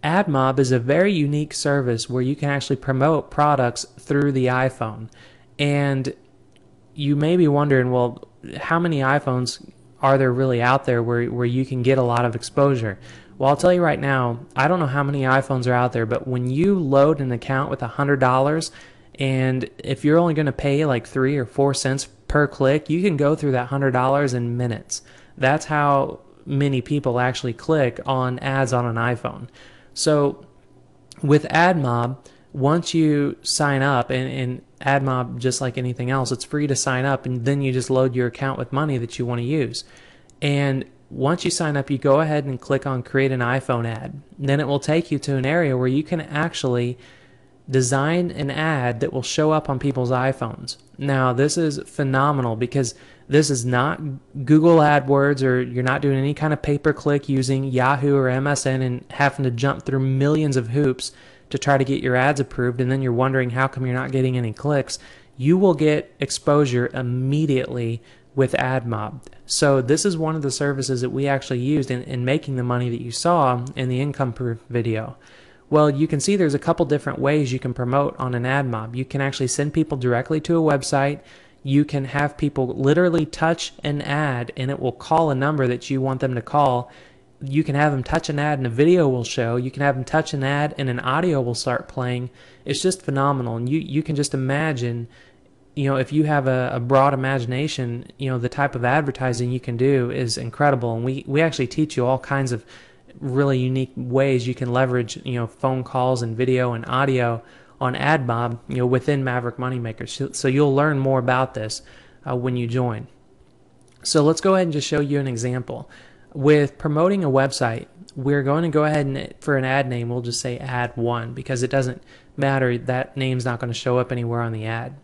AdMob is a very unique service where you can actually promote products through the iPhone. And you may be wondering, well, how many iPhones are there really out there where you can get a lot of exposure? Well, I'll tell you right now, I don't know how many iPhones are out there, but when you load an account with $100, and if you're only going to pay like 3 or 4 cents per click, you can go through that $100 in minutes. That's how many people actually click on ads on an iPhone. So with AdMob, once you sign up, and AdMob, just like anything else, it's free to sign up, and then you just load your account with money that you want to use. And once you sign up, you go ahead and click on create an iPhone ad. Then it will take you to an area where you can actually design an ad that will show up on people's iPhones. Now, this is phenomenal because this is not Google AdWords, or you're not doing any kind of pay-per-click using Yahoo or MSN and having to jump through millions of hoops to try to get your ads approved, and then you're wondering how come you're not getting any clicks. You will get exposure immediately with AdMob. So this is one of the services that we actually used in making the money that you saw in the income proof video. Well, you can see there's a couple different ways you can promote on an AdMob. You can actually send people directly to a website. You can have people literally touch an ad and it will call a number that you want them to call. You can have them touch an ad and a video will show. You can have them touch an ad and an audio will start playing. It's just phenomenal. And you can just imagine, if you have a broad imagination, the type of advertising you can do is incredible. And we actually teach you all kinds of really unique ways you can leverage, phone calls and video and audio on AdMob, within Maverick Moneymakers. So you'll learn more about this when you join. So let's go ahead and just show you an example. With promoting a website, we're going to go ahead and for an ad name, we'll just say Ad1 because it doesn't matter. That name's not going to show up anywhere on the ad.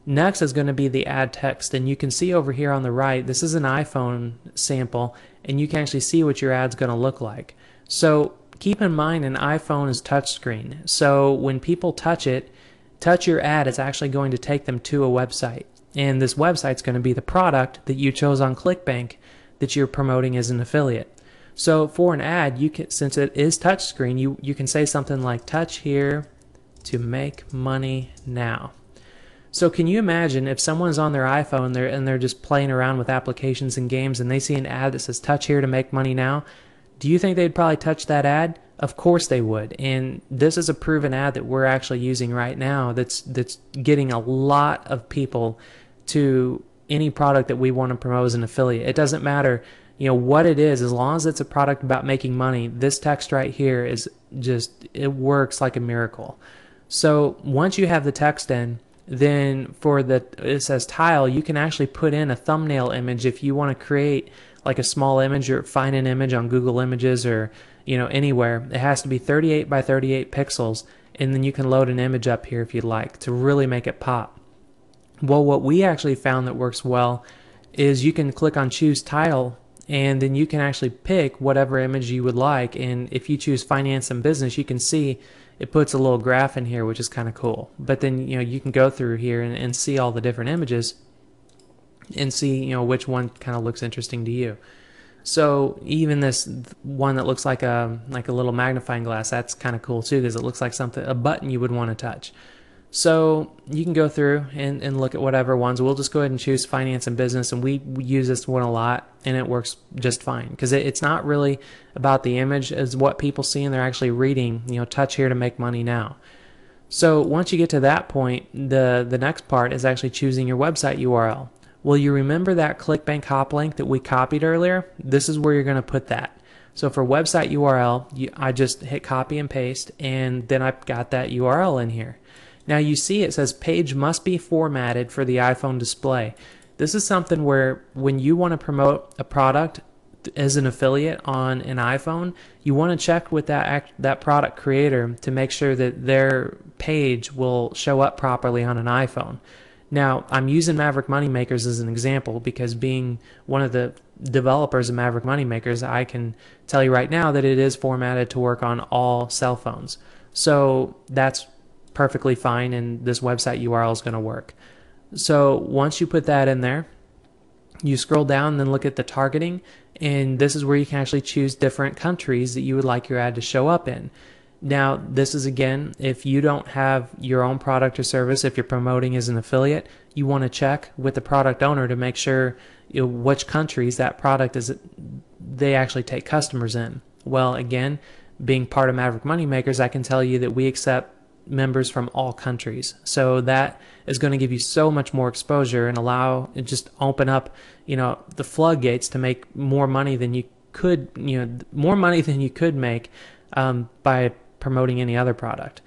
Next is going to be the ad text, and you can see over here on the right, this is an iPhone sample, and you can actually see what your ad's going to look like. So keep in mind an iPhone is touchscreen, so when people touch your ad, it's actually going to take them to a website, and this website's going to be the product that you chose on ClickBank that you're promoting as an affiliate. So for an ad, you can, since it is touchscreen, you can say something like touch here to make money now. So can you imagine if someone's on their iPhone and they're just playing around with applications and games and they see an ad that says touch here to make money now? Do you think they'd probably touch that ad? Of course they would. And this is a proven ad that we're actually using right now that's getting a lot of people to any product that we want to promote as an affiliate. It doesn't matter what it is, as long as it's a product about making money. This text right here is just, it works like a miracle. So once you have the text in, then for it says tile, you can actually put in a thumbnail image if you want to create like a small image or find an image on Google Images or anywhere. It has to be 38 by 38 pixels, and then you can load an image up here if you'd like to really make it pop. Well, what we actually found that works well is you can click on choose tile, and then you can actually pick whatever image you would like. And if you choose finance and business, you can see it puts a little graph in here, which is kind of cool. But then you can go through here and see all the different images and see which one kind of looks interesting to you. So even this one that looks like a little magnifying glass, that's kind of cool too, because it looks like a button you would want to touch. So you can go through and look at whatever ones. We'll just go ahead and choose finance and business, and we use this one a lot, and it works just fine because it's not really about the image as what people see, and they're actually reading, touch here to make money now. So once you get to that point, the next part is actually choosing your website URL. Well, you remember that ClickBank hop link that we copied earlier? This is where you're going to put that. So for website URL, I just hit copy and paste, and then I've got that URL in here. Now you see it says page must be formatted for the iPhone display. This is something where when you want to promote a product as an affiliate on an iPhone, you want to check with that product creator to make sure that their page will show up properly on an iPhone. Now, I'm using Maverick Moneymakers as an example because being one of the developers of Maverick Moneymakers, I can tell you right now that it is formatted to work on all cell phones. So that's perfectly fine, and this website URL is going to work. So once you put that in there, you scroll down and then look at the targeting, and this is where you can actually choose different countries that you would like your ad to show up in. Now, this is again, if you don't have your own product or service, if you're promoting as an affiliate, you want to check with the product owner to make sure which countries that product is, they actually take customers in. Well, again, being part of Maverick Moneymakers, I can tell you that we accept members from all countries. So that is going to give you so much more exposure and just open up, the floodgates to make more money than you could, more money than you could make by promoting any other product.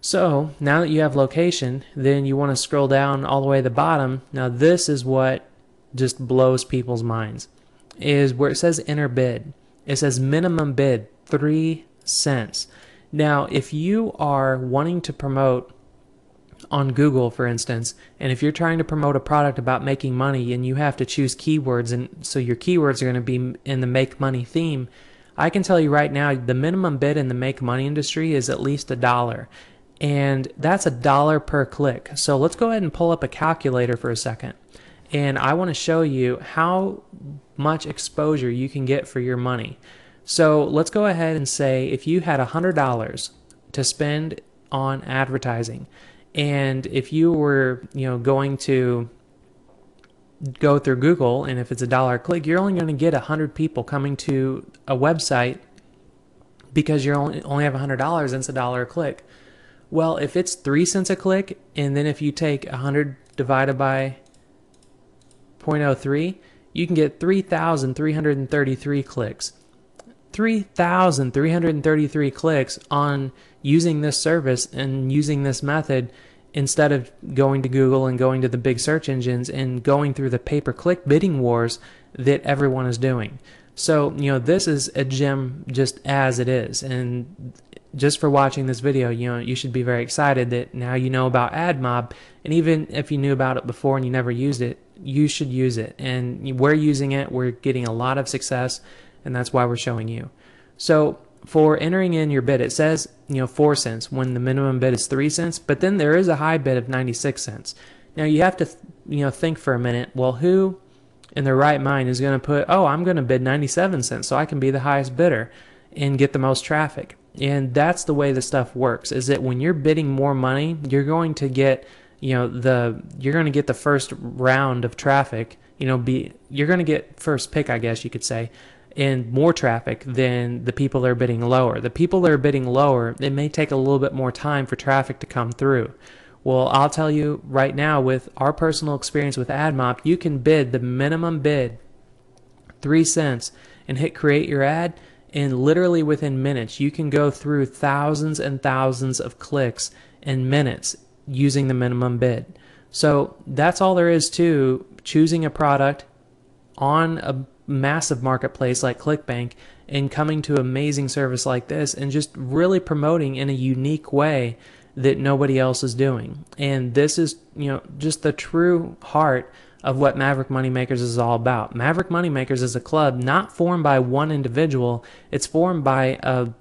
So now that you have location, then you want to scroll down all the way to the bottom. Now this is what just blows people's minds, is where it says enter bid. It says minimum bid 3 cents. Now if you are wanting to promote on Google, for instance, and if you're trying to promote a product about making money and you have to choose keywords, and so your keywords are going to be in the make money theme, I can tell you right now the minimum bid in the make money industry is at least $1, and that's $1 per click. So let's go ahead and pull up a calculator for a second, and I want to show you how much exposure you can get for your money. So let's go ahead and say if you had $100 to spend on advertising, and if you were going to go through Google, and if it's $1 a click, you're only going to get 100 people coming to a website because you only have $100 and it's $1 a click. Well, if it's 3 cents a click, and then if you take 100 divided by 0.03, you can get 3,333 clicks. 3,333 clicks on using this service and using this method, instead of going to Google and going to the big search engines and going through the pay-per-click bidding wars that everyone is doing. So, this is a gem just as it is. And just for watching this video, you should be very excited that now you know about AdMob. And even if you knew about it before and you never used it, you should use it. And we're using it. We're getting a lot of success, and that's why we're showing you. So for entering in your bid, it says 4 cents when the minimum bid is 3 cents, but then there is a high bid of 96 cents. Now you have to think for a minute, well, who in their right mind is going to put, oh, I'm going to bid 97 cents so I can be the highest bidder and get the most traffic? And that's the way the stuff works, is that when you're bidding more money, you're going to get the first round of traffic, you're going to get first pick, I guess you could say, and more traffic than the people that are bidding lower. The people that are bidding lower, it may take a little bit more time for traffic to come through. Well, I'll tell you right now, with our personal experience with AdMob, you can bid the minimum bid 3 cents and hit create your ad, and literally within minutes you can go through thousands and thousands of clicks in minutes using the minimum bid. So that's all there is to choosing a product on a massive marketplace like ClickBank and coming to an amazing service like this and just really promoting in a unique way that nobody else is doing. And this is just the true heart of what Maverick Moneymakers is all about. Maverick Moneymakers is a club not formed by one individual. It's formed by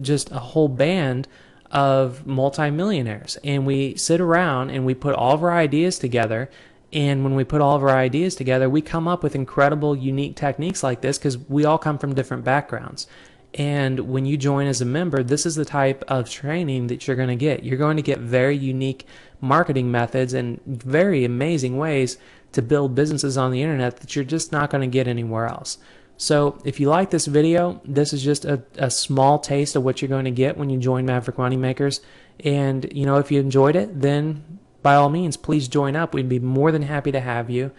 just a whole band of multimillionaires, and we sit around and we put all of our ideas together. And when we put all of our ideas together, we come up with incredible, unique techniques like this because we all come from different backgrounds. And when you join as a member, this is the type of training that you're going to get. You're going to get very unique marketing methods and very amazing ways to build businesses on the internet that you're just not going to get anywhere else. So if you like this video, this is just a small taste of what you're going to get when you join Maverick Moneymakers. And if you enjoyed it, then by all means, please join up. We'd be more than happy to have you.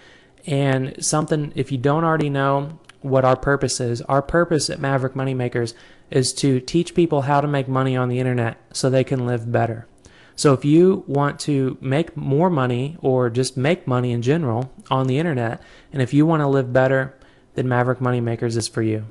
And if you don't already know what our purpose is, our purpose at Maverick Moneymakers is to teach people how to make money on the internet so they can live better. So if you want to make more money or just make money in general on the internet, and if you want to live better, then Maverick Moneymakers is for you.